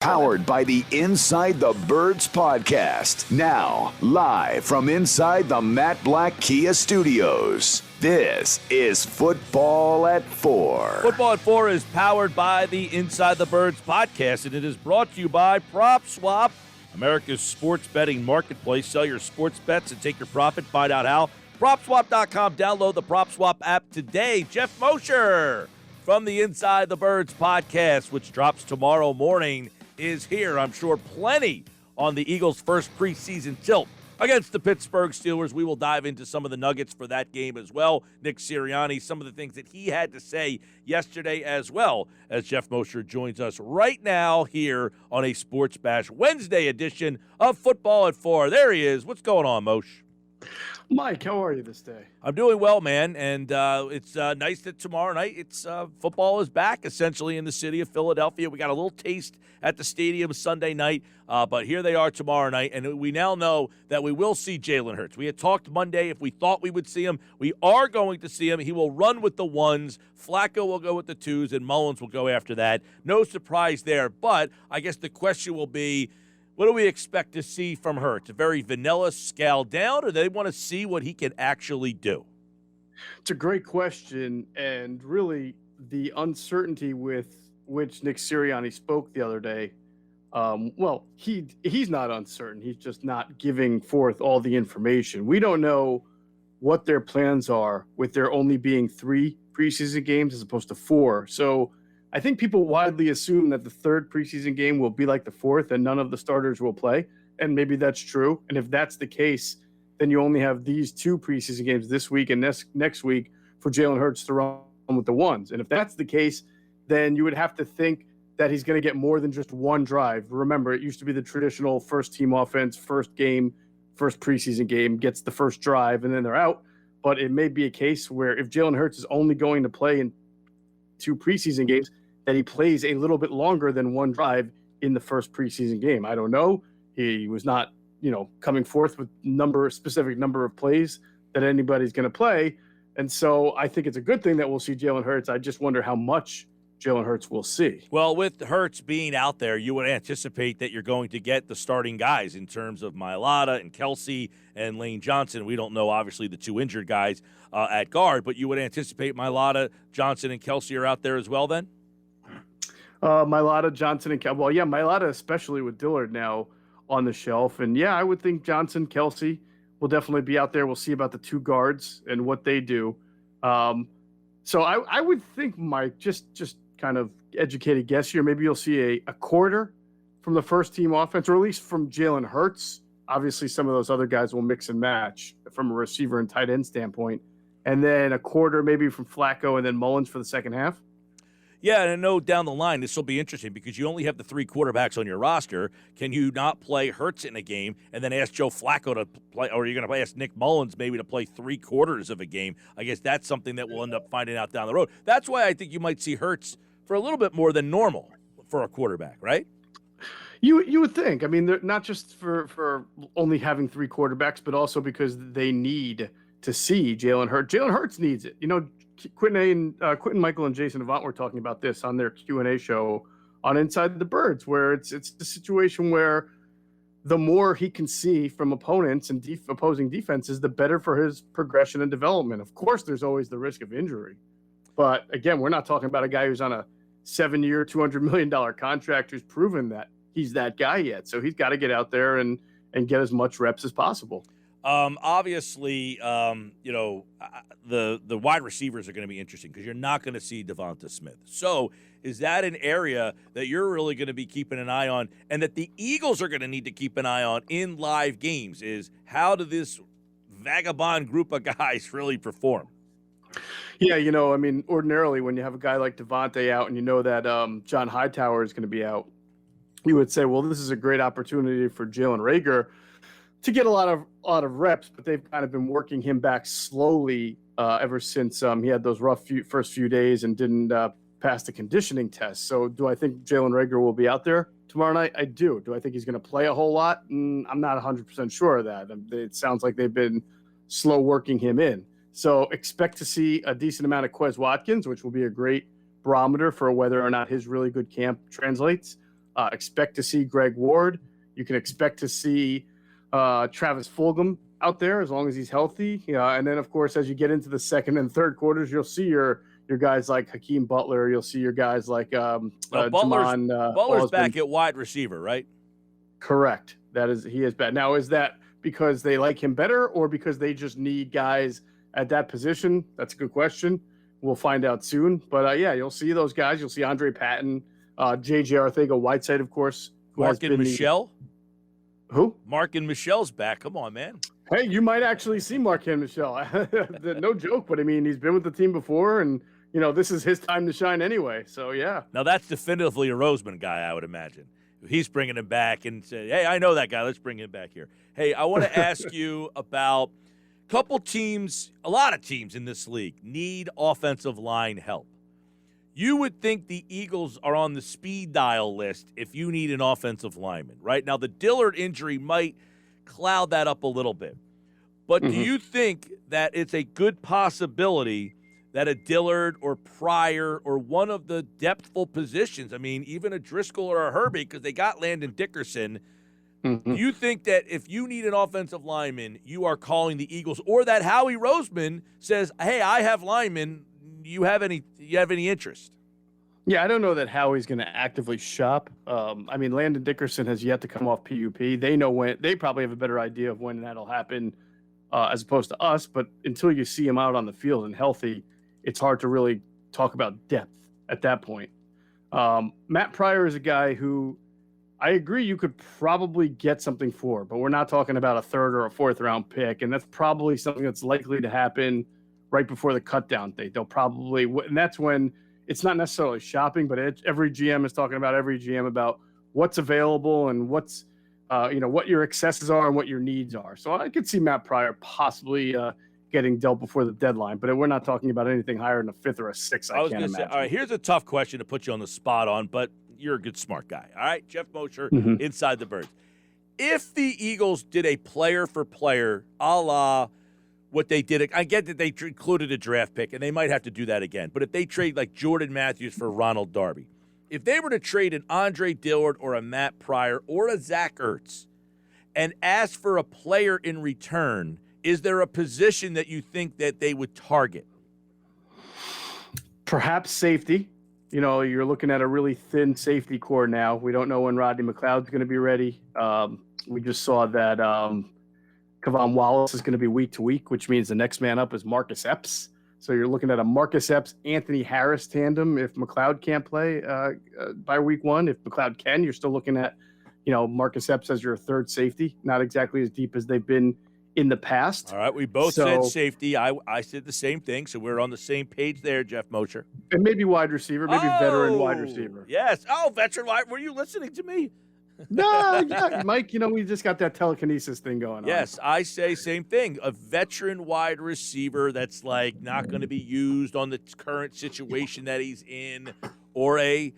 Powered by the Inside the Birds podcast. Now, live from inside the Matt Black Kia Studios. This is Football at 4. Football at 4 is powered by the Inside the Birds podcast, and it is brought to you by PropSwap, America's sports betting marketplace. Sell your sports bets and take your profit. Find out how. PropSwap.com. Download the PropSwap app today. Geoff Mosher from the Inside the Birds podcast, which drops tomorrow morning, is here. I'm sure plenty on the Eagles' first preseason tilt against the Pittsburgh Steelers. We will dive into some of the nuggets for that game as well. Nick Sirianni, some of the things that he had to say yesterday, as well as Geoff Mosher joins us right now here on a Sports Bash Wednesday edition of Football at 4. There he is. What's going on, Moshe? Mike, how are you this day? I'm doing well, man, and it's nice that tomorrow night football is back essentially in the city of Philadelphia. We got a little taste at the stadium Sunday night, but here they are tomorrow night, and we now know that we will see Jalen Hurts. We had talked Monday if we thought we would see him. We are going to see him. He will run with the ones. Flacco will go with the twos, and Mullins will go after that. No surprise there, but I guess the question will be, what do we expect to see from Hurts? A very vanilla scale down, or do they want to see what he can actually do? It's a great question, and really the uncertainty with which Nick Sirianni spoke the other day, he's not uncertain. He's just not giving forth all the information. We don't know what their plans are with there only being 3 preseason games as opposed to 4. So I think people widely assume that the third preseason game will be like the fourth and none of the starters will play. And maybe that's true. And if that's the case, then you only have these 2 preseason games this week and next week for Jalen Hurts to run with the ones. And if that's the case, then you would have to think that he's going to get more than just one drive. Remember, it used to be the traditional first team offense, first preseason game, gets the first drive, and then they're out. But it may be a case where if Jalen Hurts is only going to play in 2 preseason games, that he plays a little bit longer than one drive in the first preseason game. I don't know. He was not, coming forth with specific number of plays that anybody's going to play. And so I think it's a good thing that we'll see Jalen Hurts. I just wonder how much Jalen Hurts will see. Well, with Hurts being out there, you would anticipate that you're going to get the starting guys in terms of Mailata and Kelsey and Lane Johnson. We don't know, obviously, the 2 injured guys at guard, but you would anticipate Mailata, Johnson, and Kelsey are out there as well then? Mailata, Johnson, and Kelsey. Well, yeah, Mailata, especially with Dillard now on the shelf. And, yeah, I would think Johnson, Kelsey will definitely be out there. We'll see about the 2 guards and what they do. So I would think, Mike, just kind of educated guess here, maybe you'll see a quarter from the first-team offense, or at least from Jalen Hurts. Obviously, some of those other guys will mix and match from a receiver and tight end standpoint. And then a quarter maybe from Flacco and then Mullins for the second half. Yeah, and I know down the line this will be interesting because you only have the 3 quarterbacks on your roster. Can you not play Hurts in a game and then ask Joe Flacco to play, or are you going to ask Nick Mullins maybe to play 3 quarters of a game? I guess that's something that we'll end up finding out down the road. That's why I think you might see Hurts for a little bit more than normal for a quarterback, right? You would think. I mean, they're not just for only having 3 quarterbacks, but also because they need to see Jalen Hurts. Jalen Hurts needs it. Quentin Michael and Jason Avant were talking about this on their Q&A show on Inside the Birds, where it's the situation where the more he can see from opponents and opposing defenses, the better for his progression and development. Of course, there's always the risk of injury. But again, we're not talking about a guy who's on a 7-year, $200 million contract who's proven that he's that guy yet. So he's got to get out there and get as much reps as possible. Obviously, the wide receivers are going to be interesting because you're not going to see Devonta Smith. So is that an area that you're really going to be keeping an eye on and that the Eagles are going to need to keep an eye on in live games? Is how do this vagabond group of guys really perform? Yeah, ordinarily when you have a guy like Devontae out and you know that John Hightower is going to be out, you would say, well, this is a great opportunity for Jalen Reagor to get a lot of reps, but they've kind of been working him back slowly ever since he had those rough first few days and didn't pass the conditioning test. So do I think Jalen Reagor will be out there tomorrow night? I do. Do I think he's going to play a whole lot? I'm not 100% sure of that. It sounds like they've been slow working him in. So expect to see a decent amount of Quez Watkins, which will be a great barometer for whether or not his really good camp translates. expect to see Greg Ward. You can expect to see Travis Fulgham out there as long as he's healthy. And then, of course, as you get into the second and third quarters, you'll see your guys like Hakeem Butler. You'll see your guys like Butler's back at wide receiver, right? Correct. He is bad. Now, is that because they like him better or because they just need guys at that position? That's a good question. We'll find out soon. But, you'll see those guys. You'll see Andre Patton, J.J. Arcega-Whiteside, of course. Markin Michelle? Who? Markin Michelle's back. Come on, man. Hey, you might actually see Markin Michelle. No joke, but I mean, he's been with the team before, and, this is his time to shine anyway. So, yeah. Now, that's definitively a Roseman guy, I would imagine. He's bringing him back and say, hey, I know that guy. Let's bring him back here. Hey, I want to ask you about a lot of teams in this league need offensive line help. You would think the Eagles are on the speed dial list if you need an offensive lineman, right? Now, the Dillard injury might cloud that up a little bit. But do you think that it's a good possibility that a Dillard or Pryor or one of the depthful positions, I mean, even a Driscoll or a Herbie, because they got Landon Dickerson, do you think that if you need an offensive lineman, you are calling the Eagles, or that Howie Roseman says, hey, I have linemen, you have any interest? Yeah, I don't know that Howie's going to actively shop. Landon Dickerson has yet to come off PUP. They know when. They probably have a better idea of when that'll happen as opposed to us. But until you see him out on the field and healthy, it's hard to really talk about depth at that point. Matt Pryor is a guy who I agree you could probably get something for, but we're not talking about a third or a fourth round pick. And that's probably something that's likely to happen right before the cut-down date. They'll probably, and that's when it's not necessarily shopping, but every GM is talking about what's available and what's, what your excesses are and what your needs are. So I could see Matt Pryor possibly getting dealt before the deadline, but we're not talking about anything higher than a fifth or a sixth. I can't imagine. All right, here's a tough question to put you on the spot on, but you're a good, smart guy. All right, Geoff Mosher, Inside the Birds. If the Eagles did a player-for-player a la what they did, I get that they included a draft pick, and they might have to do that again, but if they trade like Jordan Matthews for Ronald Darby, if they were to trade an Andre Dillard or a Matt Pryor or a Zach Ertz and ask for a player in return, is there a position that you think that they would target? Perhaps safety. You're looking at a really thin safety core now. We don't know when Rodney McLeod's going to be ready. We just saw that Kavon Wallace is going to be week to week, which means the next man up is Marcus Epps. So you're looking at a Marcus Epps, Anthony Harris tandem if McLeod can't play by week one. If McLeod can, you're still looking at, Marcus Epps as your third safety. Not exactly as deep as they've been in the past. All right, we both said safety. I said the same thing, so we're on the same page there, Geoff Mosher. And maybe wide receiver, veteran wide receiver. Yes. Oh, veteran wide. Were you listening to me? No, yeah, Mike, we just got that telekinesis thing going on. Yes, I say same thing. A veteran wide receiver that's like not going to be used on the current situation that he's in, or a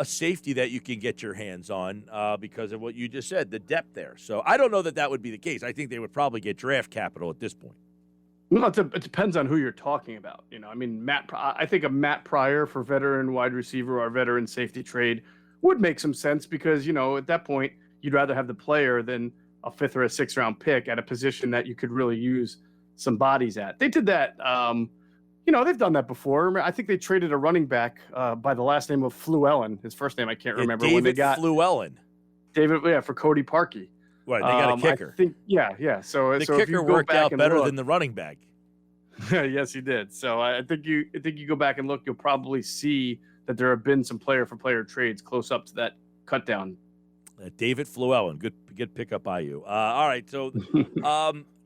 safety that you can get your hands on because of what you just said, the depth there. So I don't know that would be the case. I think they would probably get draft capital at this point. No, it depends on who you're talking about. I think a Matt Pryor for veteran wide receiver or veteran safety trade would make some sense because, at that point, you'd rather have the player than a fifth or a sixth round pick at a position that you could really use some bodies at. They did that. They've done that before. I think they traded a running back by the last name of Fluellen. His first name I can't remember. David when they got Fluellen. David, for Cody Parkey. Right, they got a kicker. Yeah. So the kicker if you worked out better than the running back. Yes, he did. So I think you go back and look, you'll probably see that there have been some player-for-player trades close up to that cut down. David Fluellen, good pickup by you. All right, so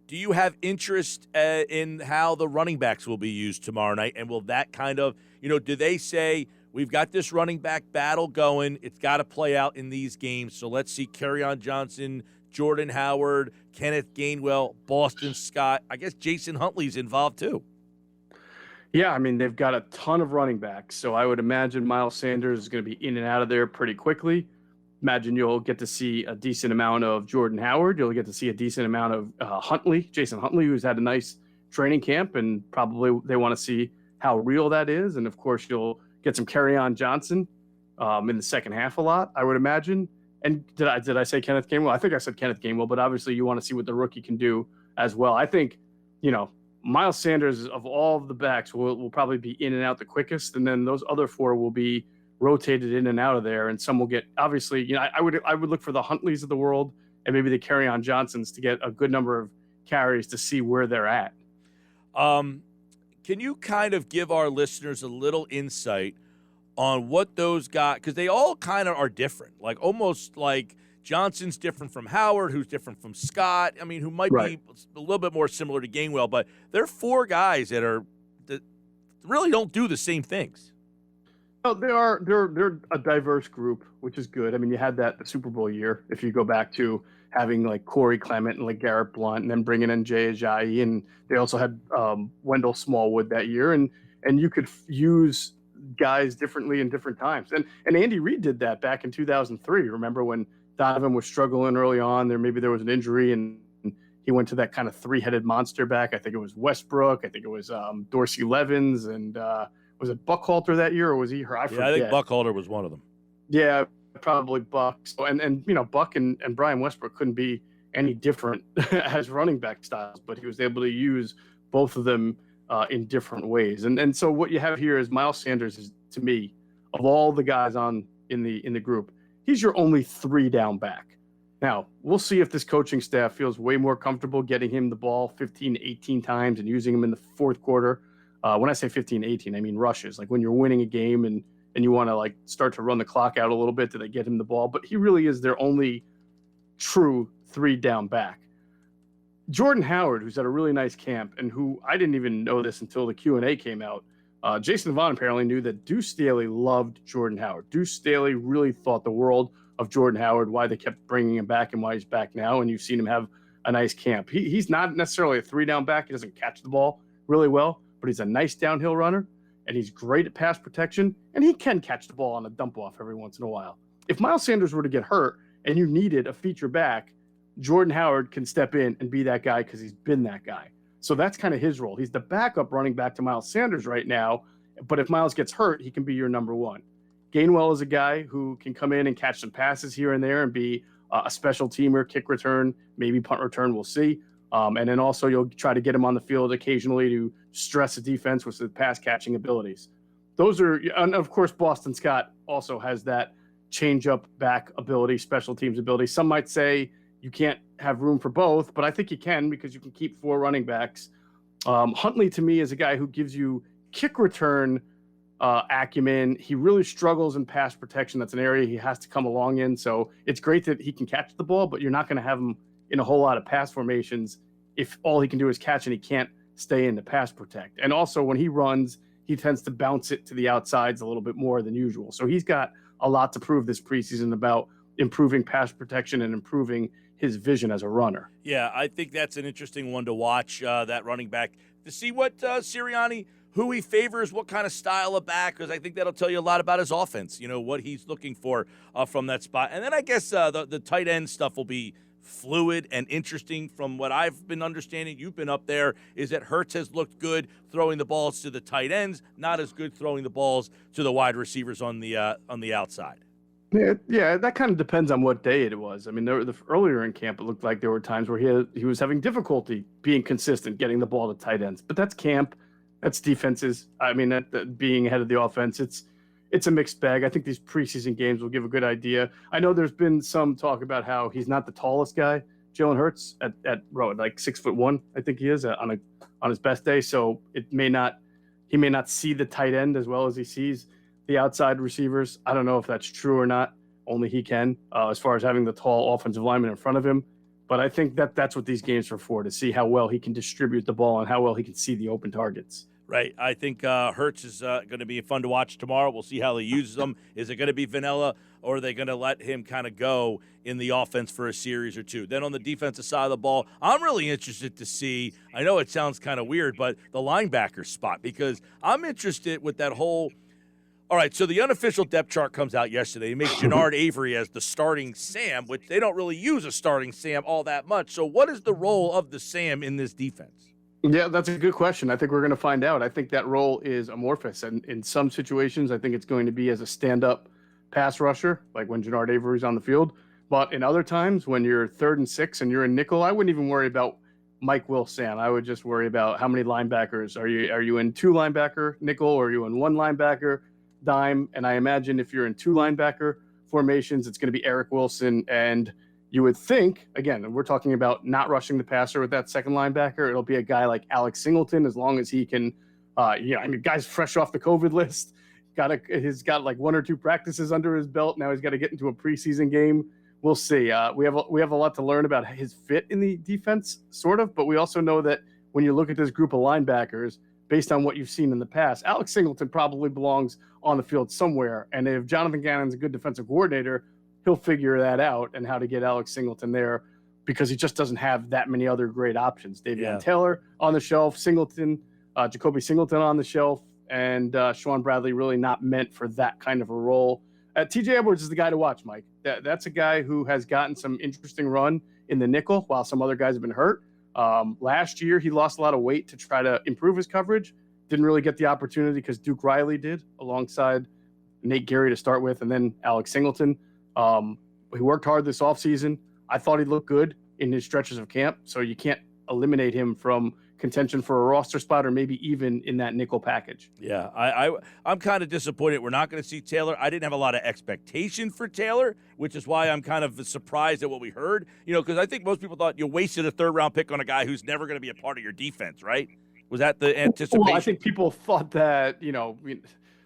do you have interest in how the running backs will be used tomorrow night? And will that kind of, do they say, we've got this running back battle going, it's got to play out in these games, so let's see Kerryon Johnson, Jordan Howard, Kenneth Gainwell, Boston Scott. I guess Jason Huntley's involved too. Yeah, they've got a ton of running backs, so I would imagine Miles Sanders is going to be in and out of there pretty quickly. Imagine you'll get to see a decent amount of Jordan Howard. You'll get to see a decent amount of Jason Huntley, who's had a nice training camp, and probably they want to see how real that is. And, of course, you'll get some Kerryon Johnson. in the second half a lot, I would imagine. And did I say Kenneth Gainwell? I think I said Kenneth Gainwell, but obviously you want to see what the rookie can do as well. I think, Miles Sanders of all of the backs will probably be in and out the quickest, and then those other four will be rotated in and out of there, and some will get obviously. I would look for the Huntleys of the world and maybe the Kerryon Johnsons to get a good number of carries to see where they're at. Can you kind of give our listeners a little insight on what those guys, because they all kind of are different, like almost like Johnson's different from Howard, who's different from Scott. I mean, who might be a little bit more similar to Gainwell, but they're four guys that really don't do the same things. No, they're a diverse group, which is good. I mean, you had the Super Bowl year. If you go back to having like Corey Clement and like Garrett Blunt, and then bringing in Jay Ajayi, and they also had Wendell Smallwood that year, and you could use guys differently in different times. And Andy Reid did that back in 2003. Remember when Donovan was struggling early on? Maybe there was an injury, and he went to that kind of three-headed monster back. I think it was Westbrook. I think it was Dorsey Levens, and was it Buckhalter that year, or was he her? I forget. I think Buckhalter was one of them. Yeah, probably Buck. So, and Buck and Brian Westbrook couldn't be any different as running back styles, but he was able to use both of them in different ways. And so what you have here is Miles Sanders is, to me, of all the guys in the group, he's your only 3-down back. Now, we'll see if this coaching staff feels way more comfortable getting him the ball 15, 18 times and using him in the fourth quarter. When I say 15, 18, I mean rushes. Like when you're winning a game and you want to like start to run the clock out a little bit, do they get him the ball? But he really is their only true 3-down back. Jordan Howard, who's at a really nice camp, and who I didn't even know this until the Q&A came out. Jason Vaughn apparently knew that Deuce Staley loved Jordan Howard. Deuce Staley really thought the world of Jordan Howard, why they kept bringing him back and why he's back now, and you've seen him have a nice camp. He's not necessarily a 3-down back. He doesn't catch the ball really well, but he's a nice downhill runner, and he's great at pass protection, and he can catch the ball on a dump-off every once in a while. If Miles Sanders were to get hurt and you needed a feature back, Jordan Howard can step in and be that guy because he's been that guy. So that's kind of his role. He's the backup running back to Miles Sanders right now, but if Miles gets hurt, he can be your number one. Gainwell is a guy who can come in and catch some passes here and there and be a special teamer, kick return, maybe punt return, we'll see. And then also you'll try to get him on the field occasionally to stress the defense with his pass-catching abilities. Those are, and of course, Boston Scott also has that change-up back ability, special teams ability. Some might say you can't have room for both, but I think you can because you can keep 4 running backs. Huntley, to me, is a guy who gives you kick return acumen. He really struggles in pass protection. That's an area he has to come along in. So it's great that he can catch the ball, but you're not going to have him in a whole lot of pass formations if all he can do is catch and he can't stay in the pass protect. And also when he runs, he tends to bounce it to the outsides a little bit more than usual. So he's got a lot to prove this preseason about improving pass protection and improving his vision as a runner. Yeah, I think that's an interesting one to watch, that running back, to see what Sirianni, who he favors, what kind of style of back, because I think that'll tell you a lot about his offense, what he's looking for from that spot. And then I guess the tight end stuff will be fluid and interesting. From what I've been understanding, you've been up there, is that Hurts has looked good throwing the balls to the tight ends, not as good throwing the balls to the wide receivers on the outside. Yeah, that kind of depends on what day it was. I mean, earlier in camp, it looked like there were times where he was having difficulty being consistent, getting the ball to tight ends. But that's camp. That's defenses. I mean, that being ahead of the offense, it's a mixed bag. I think these preseason games will give a good idea. I know there's been some talk about how he's not the tallest guy, Jalen Hurts, at like 6'1", I think he is on his best day. So he may not see the tight end as well as he sees the outside receivers. I don't know if that's true or not. Only he can, as far as having the tall offensive lineman in front of him. But I think that's what these games are for, to see how well he can distribute the ball and how well he can see the open targets. Right. I think Hurts is going to be fun to watch tomorrow. We'll see how he uses them. Is it going to be vanilla, or are they going to let him kind of go in the offense for a series or two? Then on the defensive side of the ball, I'm really interested to see, I know it sounds kind of weird, but the linebacker spot, because I'm interested with that whole – all right, so the unofficial depth chart comes out yesterday. They make Jannard Avery as the starting Sam, which they don't really use a starting Sam all that much. So what is the role of the Sam in this defense? Yeah, that's a good question. I think we're going to find out. I think that role is amorphous. And in some situations, I think it's going to be as a stand-up pass rusher, like when Jannard Avery's on the field. But in other times, when you're 3rd and 6 and you're in nickel, I wouldn't even worry about Mike Wilson. I would just worry about how many linebackers. Are you in 2 linebacker nickel, or are you in 1 linebacker dime? And I imagine if you're in 2 linebacker formations, it's going to be Eric Wilson. And you would think, again, we're talking about not rushing the passer with that second linebacker. It'll be a guy like Alex Singleton, as long as he can, guy's fresh off the COVID list. He's got like 1 or 2 practices under his belt. Now he's got to get into a preseason game. We'll see. We have a lot to learn about his fit in the defense, sort of. But we also know that when you look at this group of linebackers, based on what you've seen in the past, Alex Singleton probably belongs on the field somewhere. And if Jonathan Gannon's a good defensive coordinator, he'll figure that out and how to get Alex Singleton there, because he just doesn't have that many other great options. Davion Taylor on the shelf, Jacoby Singleton on the shelf, and Sean Bradley really not meant for that kind of a role. TJ Edwards is the guy to watch, Mike. That's a guy who has gotten some interesting run in the nickel while some other guys have been hurt. Last year, he lost a lot of weight to try to improve his coverage. Didn't really get the opportunity because Duke Riley did, alongside Nate Gary to start with, and then Alex Singleton. He worked hard this offseason. I thought he looked good in his stretches of camp, so you can't eliminate him from contention for a roster spot, or maybe even in that nickel package. Yeah, I'm kind of disappointed we're not going to see Taylor. I didn't have a lot of expectation for Taylor, which is why I'm kind of surprised at what we heard. Because I think most people thought you wasted a 3rd-round pick on a guy who's never going to be a part of your defense, right? Was that the anticipation? Well, I think people thought that,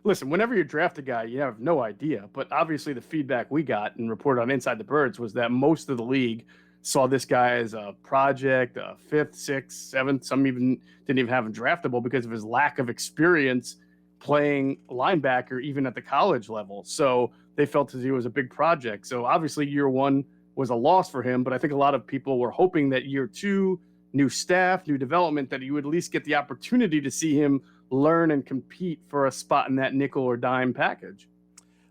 listen, whenever you draft a guy, you have no idea. But obviously the feedback we got and reported on Inside the Birds was that most of the league saw this guy as a project, a 5th, 6th, 7th. Some even didn't even have him draftable because of his lack of experience playing linebacker, even at the college level. So they felt as he was a big project. So obviously year 1 was a loss for him, but I think a lot of people were hoping that year 2, new staff, new development, that you would at least get the opportunity to see him learn and compete for a spot in that nickel or dime package.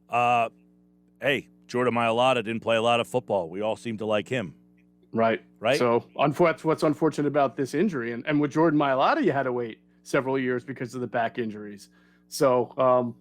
Hey, Jordan Mailata didn't play a lot of football. We all seem to like him. Right. So what's unfortunate about this injury. And with Jordan Mailata, you had to wait several years because of the back injuries. So,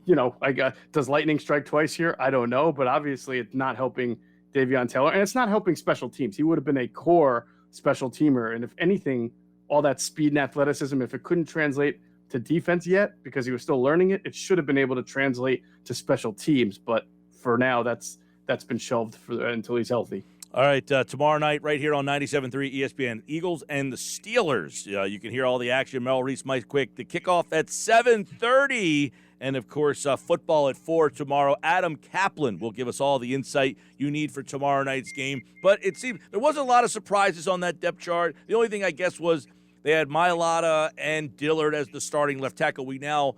does lightning strike twice here? I don't know. But obviously it's not helping Davion Taylor. And it's not helping special teams. He would have been a core special teamer. And if anything, all that speed and athleticism, if it couldn't translate to defense yet because he was still learning it, it should have been able to translate to special teams. But for now, that's been shelved until he's healthy. All right, tomorrow night right here on 97.3 ESPN, Eagles and the Steelers. You can hear all the action. Mel Reese, Mike Quick. The kickoff at 7:30, and, of course, football at 4 tomorrow. Adam Kaplan will give us all the insight you need for tomorrow night's game. But it seemed there wasn't a lot of surprises on that depth chart. The only thing, I guess, was they had Mailata and Dillard as the starting left tackle. We now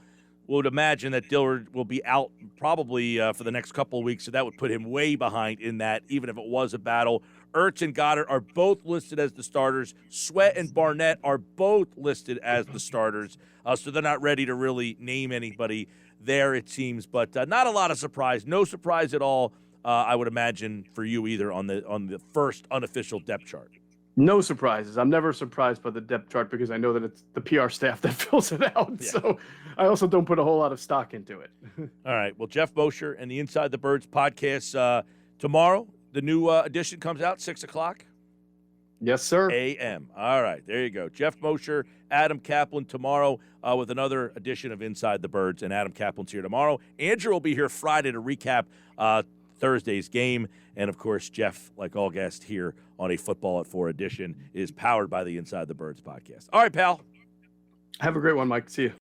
would imagine that Dillard will be out probably for the next couple of weeks, so that would put him way behind in that, even if it was a battle. Ertz and Goddard are both listed as the starters. Sweat and Barnett are both listed as the starters, so they're not ready to really name anybody there, it seems. But not a lot of surprise. No surprise at all, I would imagine, for you either on the first unofficial depth chart. No surprises. I'm never surprised by the depth chart because I know that it's the PR staff that fills it out. Yeah. So I also don't put a whole lot of stock into it. All right. Well, Geoff Mosher and the Inside the Birds podcast tomorrow. The new edition comes out 6 o'clock. Yes, sir. A.M. All right. There you go. Geoff Mosher, Adam Kaplan tomorrow with another edition of Inside the Birds. And Adam Kaplan's here tomorrow. Andrew will be here Friday to recap Thursday's game. And, of course, Geoff, like all guests here on a Football at 4 edition, is powered by the Inside the Birds podcast. All right, pal. Have a great one, Mike. See you.